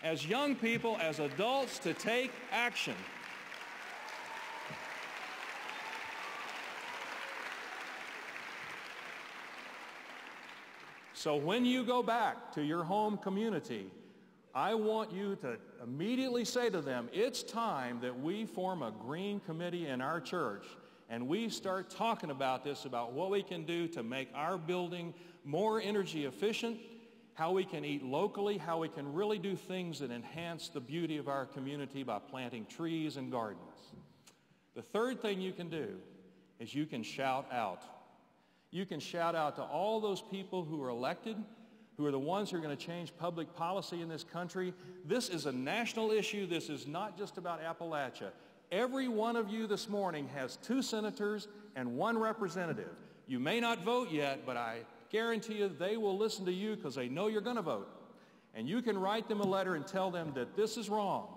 as young people, as adults, to take action. So when you go back to your home community, I want you to immediately say to them, it's time that we form a green committee in our church and we start talking about this, about what we can do to make our building more energy efficient, how we can eat locally, how we can really do things that enhance the beauty of our community by planting trees and gardens. The third thing you can do is you can shout out. You can shout out to all those people who are elected, who are the ones who are going to change public policy in this country. This is a national issue. This is not just about Appalachia. Every one of you this morning has 2 senators and 1 representative. You may not vote yet, but I guarantee you they will listen to you because they know you're going to vote. And you can write them a letter and tell them that this is wrong.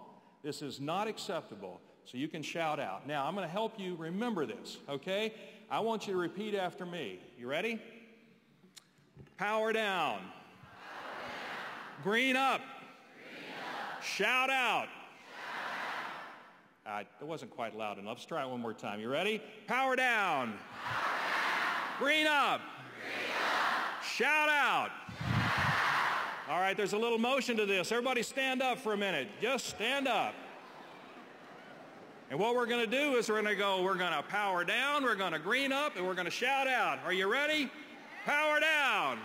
This is not acceptable. So you can shout out. Now, I'm going to help you remember this, okay? I want you to repeat after me. You ready? Power down. Green up. Shout out. It wasn't quite loud enough. Let's try it one more time. You ready? Power down. Green up. Shout out. All right, there's a little motion to this. Everybody stand up for a minute. Just stand up. And what we're going to do is we're going to power down, we're going to green up, and we're going to shout out. Are you ready? Power down.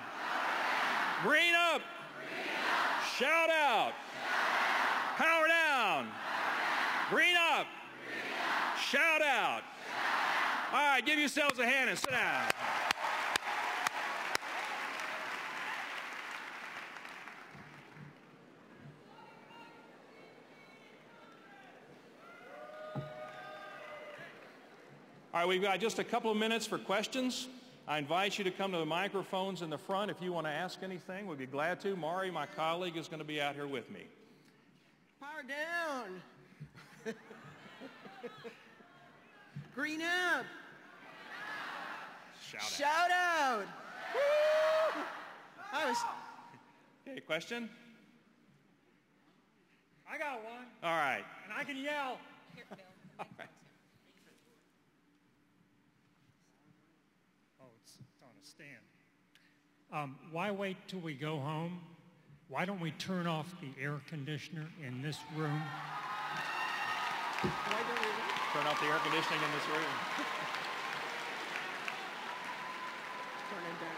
Green up. Shout out. Power down. Green up. Shout out. All right, give yourselves a hand and sit down. All right, we've got just a couple of minutes for questions. I invite you to come to the microphones in the front if you want to ask anything. We'd be glad to. Mari, my colleague, is going to be out here with me. Power down. Green up. Shout out. Woo! Okay, question? I got one. All right. And I can yell. Here, Bill. All right. It's on a stand. Why wait till we go home? Why don't we turn off the air conditioner in this room? Why don't we Turn off the air conditioning in this room. turn it down?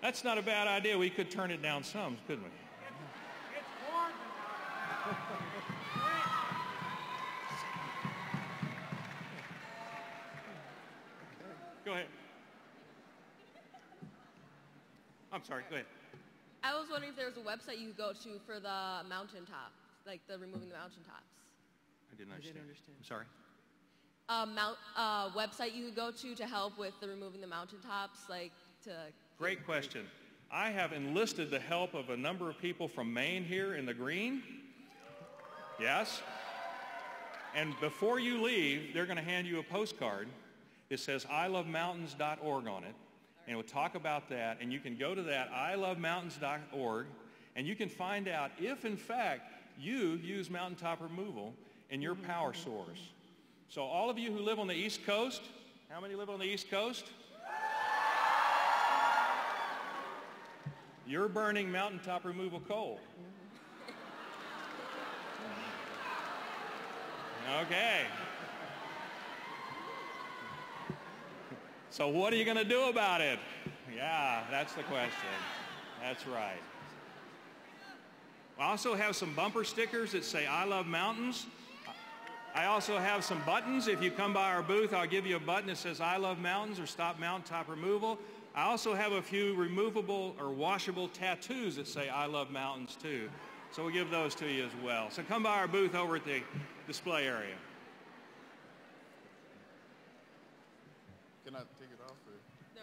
That's not a bad idea. We could turn it down some, couldn't we? It's warm. Go ahead. I'm sorry, go ahead. I was wondering if there was a website you could go to for the mountaintop, like the removing the mountaintops. I didn't understand. I'm sorry. Website you could go to help with the removing the mountaintops, like to... Great question. I have enlisted the help of a number of people from Maine here in the green. Yes. And before you leave, they're going to hand you a postcard. It says ilovemountains.org on it. And it will talk about that. And you can go to that, ilovemountains.org, and you can find out if, in fact, you use mountaintop removal in your power source. So all of you who live on the East Coast, how many live on the East Coast? You're burning mountaintop removal coal. Okay. So what are you going to do about it? Yeah, that's the question. That's right. I also have some bumper stickers that say, I love mountains. I also have some buttons. If you come by our booth, I'll give you a button that says, I love mountains or stop mountaintop removal. I also have a few removable or washable tattoos that say, I love mountains too. So we'll give those to you as well. So come by our booth over at the display area. Can I take it off? Or? No,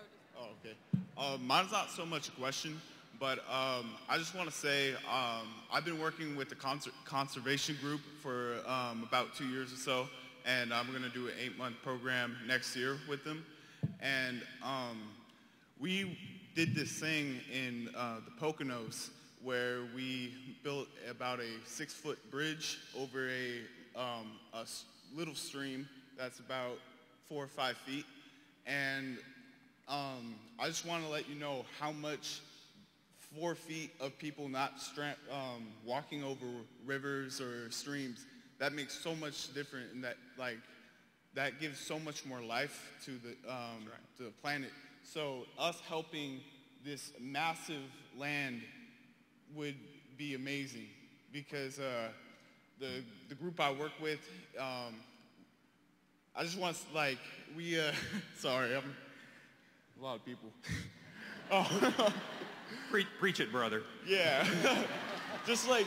just... Oh, okay. Mine's not so much a question, but I just want to say I've been working with the conservation group for about 2 years or so, and I'm going to do an 8-month program next year with them. And we did this thing in the Poconos where we built about a 6-foot bridge over a little stream that's about 4 or 5 feet. And I just want to let you know how much 4 feet of people not walking over rivers or streams, that makes so much different, and that gives so much more life to the planet. So us helping this massive land would be amazing, because the group I work with, I just want to, sorry, I'm a lot of people. Oh. Preach it, brother. Yeah. Just like,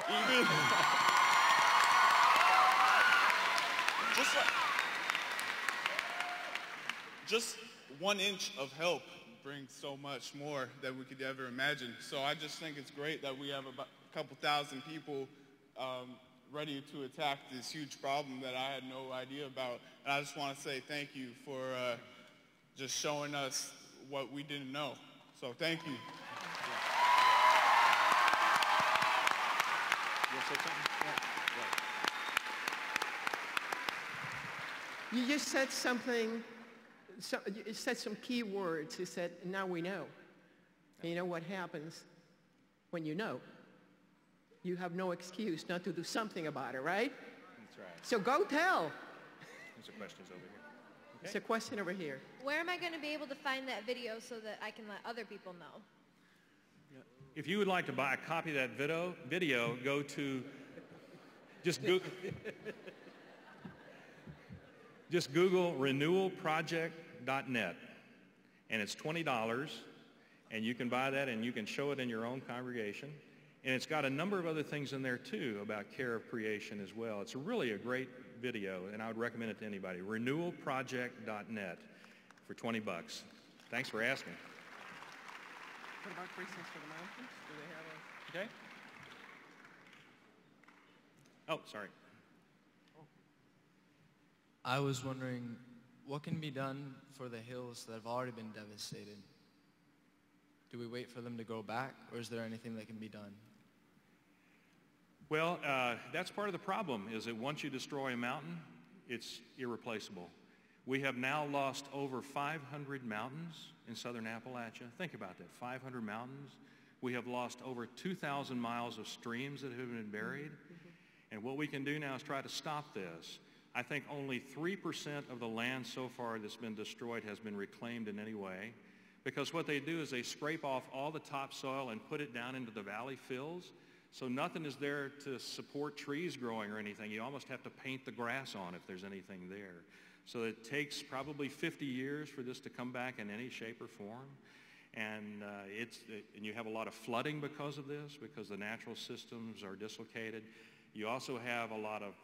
even, just 1 inch of help brings so much more than we could ever imagine. So I just think it's great that we have about a couple thousand people ready to attack this huge problem that I had no idea about. And I just want to say thank you for just showing us what we didn't know. So thank you. You just said something, you said some key words. You said, now we know. And you know what happens when you know? You have no excuse not to do something about it, right? That's right. So go tell. There's a question over here. Okay. There's a question over here. Where am I going to be able to find that video so that I can let other people know? If you would like to buy a copy of that video, go to just Google renewalproject.net, and it's $20, and you can buy that and you can show it in your own congregation. And it's got a number of other things in there too about care of creation as well. It's really a great video, and I would recommend it to anybody. renewalproject.net for $20. Thanks for asking. What about Christians for the Mountains? Do they have a... Okay. Oh, sorry. I was wondering, what can be done for the hills that have already been devastated? Do we wait for them to grow back, or is there anything that can be done? Well, that's part of the problem, is that once you destroy a mountain, it's irreplaceable. We have now lost over 500 mountains in southern Appalachia. Think about that, 500 mountains. We have lost over 2,000 miles of streams that have been buried. And what we can do now is try to stop this. I think only 3% of the land so far that's been destroyed has been reclaimed in any way, because what they do is they scrape off all the topsoil and put it down into the valley fills, so nothing is there to support trees growing or anything. You almost have to paint the grass on if there's anything there. So it takes probably 50 years for this to come back in any shape or form. And you have a lot of flooding because of this, because the natural systems are dislocated. You also have a lot of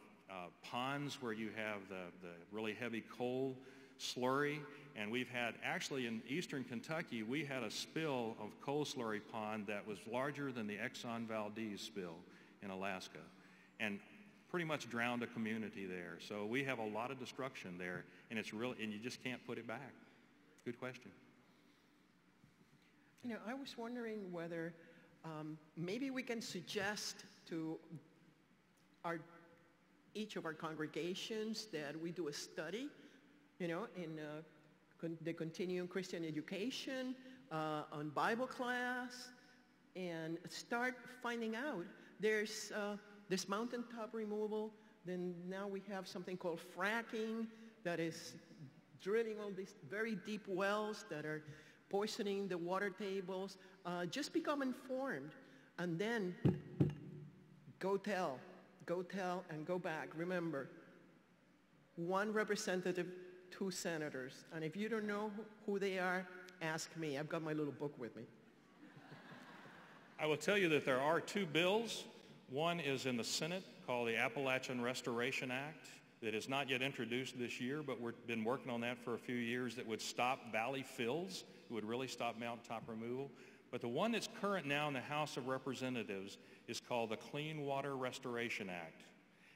ponds where you have the really heavy coal slurry. And we've had, actually in eastern Kentucky, we had a spill of coal slurry pond that was larger than the Exxon Valdez spill in Alaska, and pretty much drowned a community there. So we have a lot of destruction there, and it's real, and you just can't put it back. Good question. You know, I was wondering whether maybe we can suggest to each of our congregations that we do a study, you know, in the continuing Christian education, on Bible class, and start finding out. There's this mountaintop removal, then now we have something called fracking that is drilling all these very deep wells that are poisoning the water tables. Just become informed, and then go tell, and go back. Remember, 1 representative, 2 senators. And if you don't know who they are, ask me. I've got my little book with me. I will tell you that there are 2 bills. One is in the Senate called the Appalachian Restoration Act that is not yet introduced this year, but we've been working on that for a few years, that would stop valley fills. It would really stop mountaintop removal. But the one that's current now in the House of Representatives is called the Clean Water Restoration Act.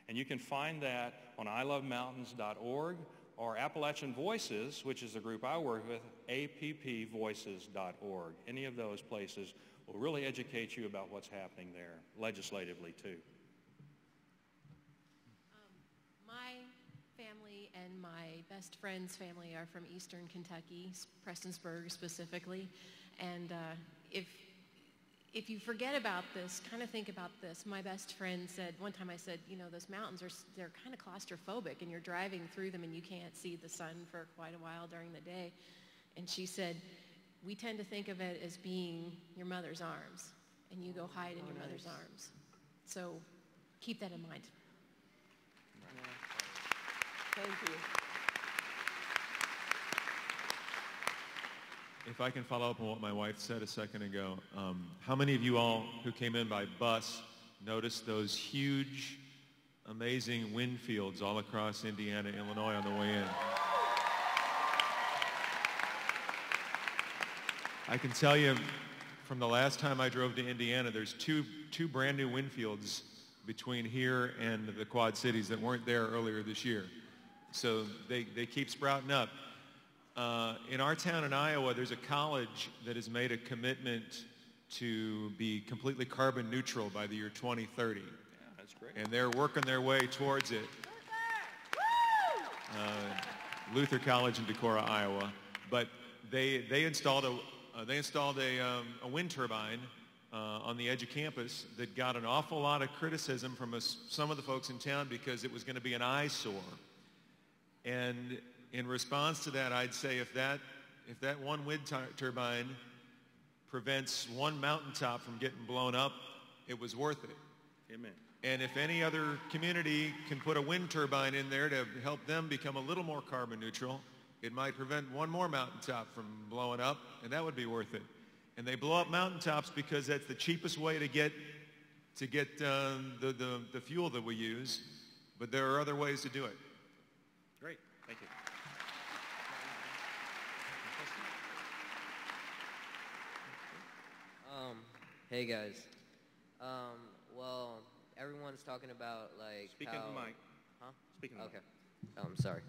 And you can find that on ilovemountains.org, or Appalachian Voices, which is the group I work with, appvoices.org. Any of those places will really educate you about what's happening there legislatively too. My family and my best friend's family are from Eastern Kentucky, Prestonsburg specifically, and if you forget about this, kind of think about this. My best friend said, one time I said, you know, those mountains they're kind of claustrophobic, and you're driving through them and you can't see the sun for quite a while during the day. And she said, we tend to think of it as being your mother's arms, and you go hide in your mother's arms. So keep that in mind. Thank you. If I can follow up on what my wife said a second ago, how many of you all who came in by bus noticed those huge, amazing wind fields all across Indiana, Illinois on the way in? I can tell you from the last time I drove to Indiana, there's two brand new wind fields between here and the Quad Cities that weren't there earlier this year. So they keep sprouting up. In our town in Iowa, there's a college that has made a commitment to be completely carbon neutral by the year 2030. Yeah, that's great. And they're working their way towards it. Luther College in Decorah, Iowa. But they installed a wind turbine on the edge of campus that got an awful lot of criticism from some of the folks in town because it was going to be an eyesore. And in response to that, I'd say if that one wind turbine prevents one mountaintop from getting blown up, it was worth it. Amen. And if any other community can put a wind turbine in there to help them become a little more carbon neutral, it might prevent one more mountaintop from blowing up, and that would be worth it. And they blow up mountaintops because that's the cheapest way to get the fuel that we use, but there are other ways to do it. Great. Thank you. Hey guys. Well, everyone's talking about like Speak into the mic. Huh? Speak into the Okay. Sorry.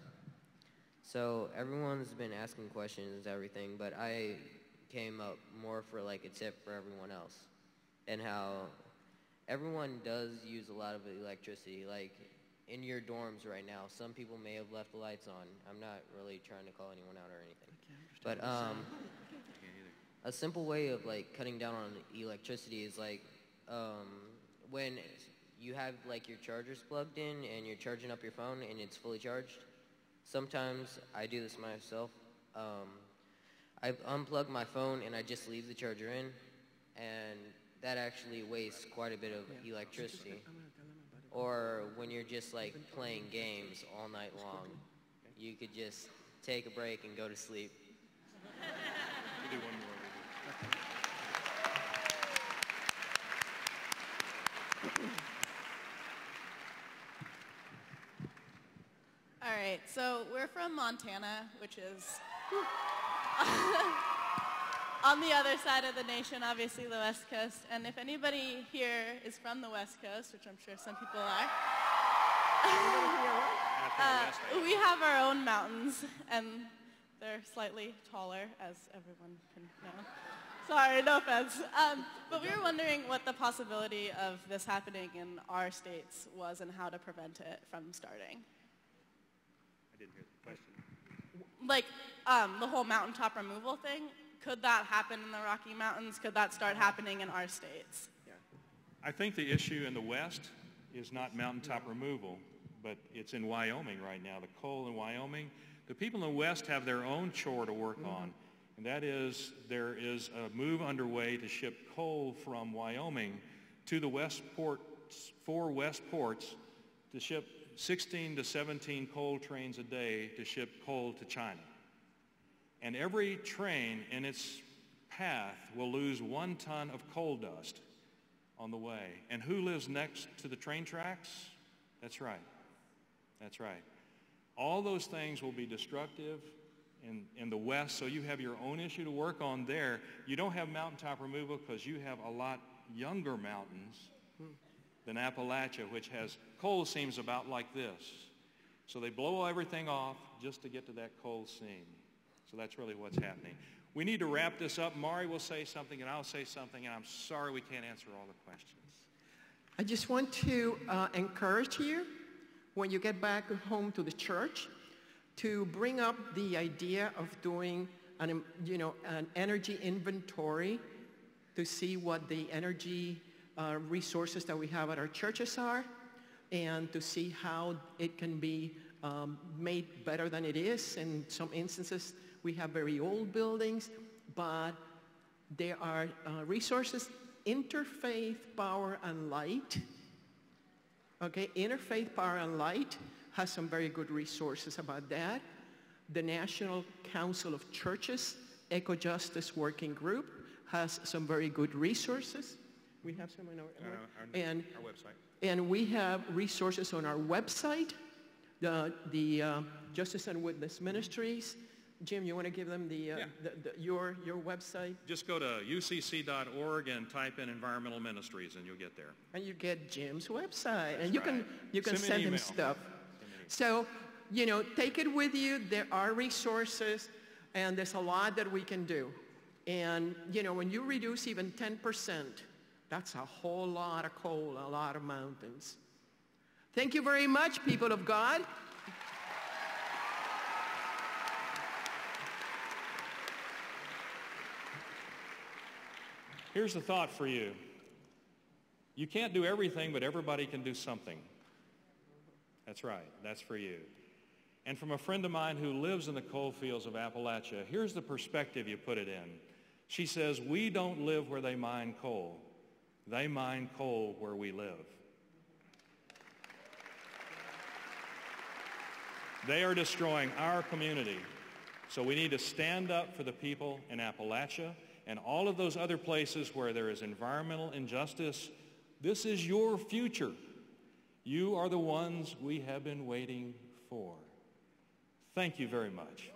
So everyone's been asking questions and everything, but I came up more for like a tip for everyone else, and how everyone does use a lot of electricity. Like in your dorms right now, some people may have left the lights on. I'm not really trying to call anyone out or anything, but a simple way of like cutting down on electricity is like when you have like your chargers plugged in and you're charging up your phone and it's fully charged. Sometimes I do this myself. I unplug my phone and I just leave the charger in, and that actually wastes quite a bit of electricity. Or when you're just like playing games all night long, you could just take a break and go to sleep. We'll do one more. All right, so we're from Montana, which is on the other side of the nation, obviously the West Coast. And if anybody here is from the West Coast, which I'm sure some people are, we have our own mountains, and they're slightly taller, as everyone can know. Sorry, no offense. But we were wondering what the possibility of this happening in our states was and how to prevent it from starting. I didn't hear the question. Like the whole mountaintop removal thing, could that happen in the Rocky Mountains? Could that start happening in our states? Yeah. I think the issue in the West is not mountaintop removal, but it's in Wyoming right now, the coal in Wyoming. The people in the West have their own chore to work on, and that is there is a move underway to ship coal from Wyoming to the West ports, 4 West ports, to ship 16 to 17 coal trains a day to ship coal to China. And every train in its path will lose 1 ton of coal dust on the way. And who lives next to the train tracks? That's right. That's right. All those things will be destructive in the West, so you have your own issue to work on there. You don't have mountaintop removal because you have a lot younger mountains than Appalachia, which has coal seams about like this. So they blow everything off just to get to that coal seam. So that's really what's happening. We need to wrap this up. Mari will say something and I'll say something, and I'm sorry we can't answer all the questions. I just want to encourage you, when you get back home to the church, to bring up the idea of doing an energy inventory to see what the energy resources that we have at our churches are, and to see how it can be made better than it is. In some instances, we have very old buildings, but there are resources. Interfaith Power and Light, okay, Interfaith Power and Light has some very good resources about that. The National Council of Churches Eco-Justice Working Group has some very good resources. We have some on our website. And we have resources on our website, the Justice and Witness Ministries. Jim, you want to give them your website? Just go to ucc.org and type in Environmental Ministries, and you'll get there. And you get Jim's website. That's and you right. can send him stuff. So, take it with you. There are resources, and there's a lot that we can do. And, when you reduce even 10%, that's a whole lot of coal, a lot of mountains. Thank you very much, people of God. Here's the thought for you. You can't do everything, but everybody can do something. That's right. That's for you. And from a friend of mine who lives in the coal fields of Appalachia, here's the perspective you put it in. She says, we don't live where they mine coal. They mine coal where we live. They are destroying our community. So we need to stand up for the people in Appalachia and all of those other places where there is environmental injustice. This is your future. You are the ones we have been waiting for. Thank you very much.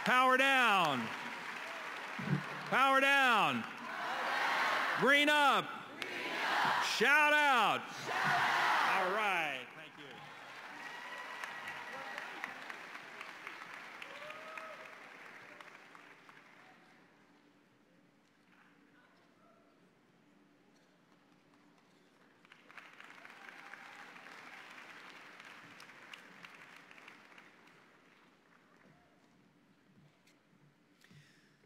Power down. Power down. Green up. Shout out. All right. Thank you.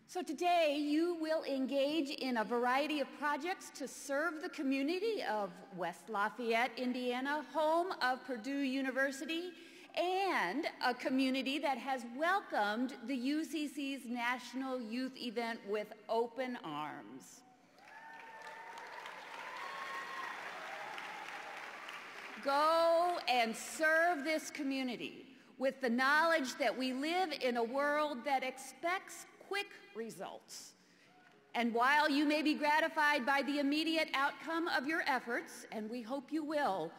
So today you will engage in a variety of projects to serve the community of West Lafayette, Indiana, home of Purdue University, and a community that has welcomed the UCC's National Youth Event with open arms. Go and serve this community with the knowledge that we live in a world that expects quick results. And while you may be gratified by the immediate outcome of your efforts, and we hope you will,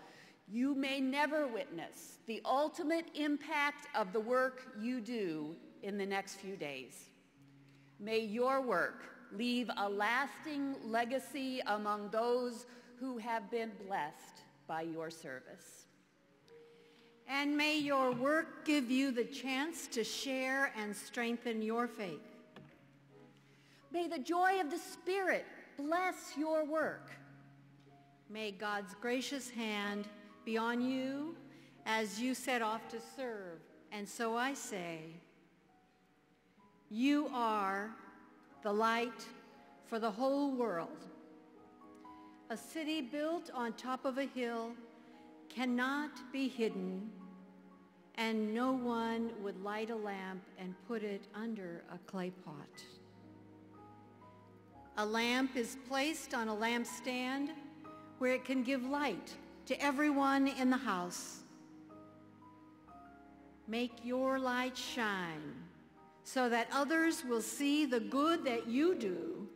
you may never witness the ultimate impact of the work you do in the next few days. May your work leave a lasting legacy among those who have been blessed by your service. And may your work give you the chance to share and strengthen your faith. May the joy of the Spirit bless your work. May God's gracious hand be on you as you set off to serve. And so I say, you are the light for the whole world. A city built on top of a hill cannot be hidden, and no one would light a lamp and put it under a clay pot. A lamp is placed on a lampstand where it can give light to everyone in the house. Make your light shine so that others will see the good that you do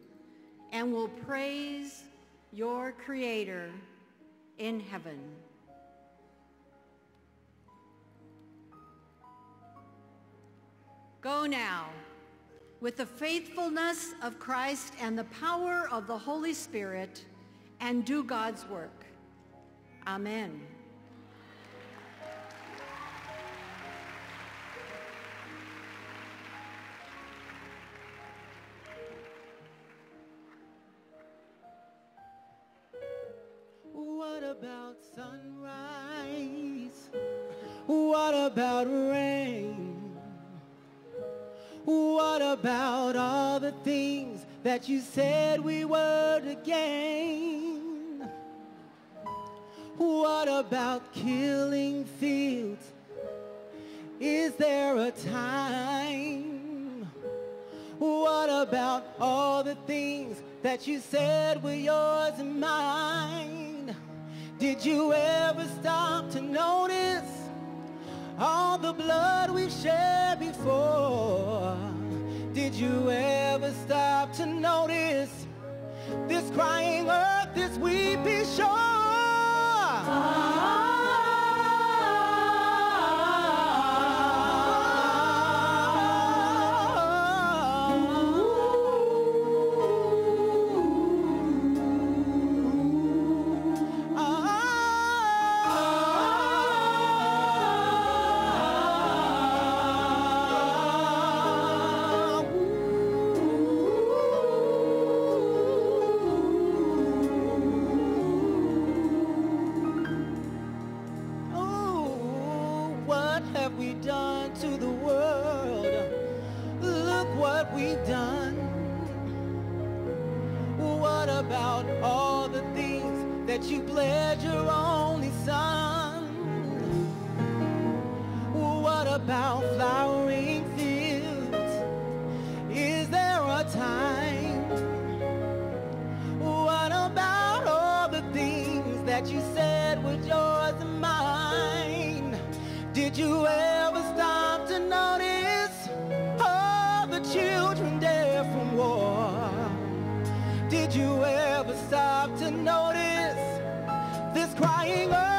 and will praise your Creator in heaven. Go now with the faithfulness of Christ and the power of the Holy Spirit, and do God's work. Amen. about sunrise? What about rain? What about all the things that you said we were to gain? What about killing fields? Is there a time? What about all the things that you said were yours and mine? Did you ever stop to notice all the blood we've shed before? Did you ever stop to notice this crying earth, this weeping shore? You bled your only son. What about flowering fields? Is there a time? What about all the things that you said were yours and mine? Did you ever stop to notice all the children dead from war? Did you ever stop to notice this crying earth?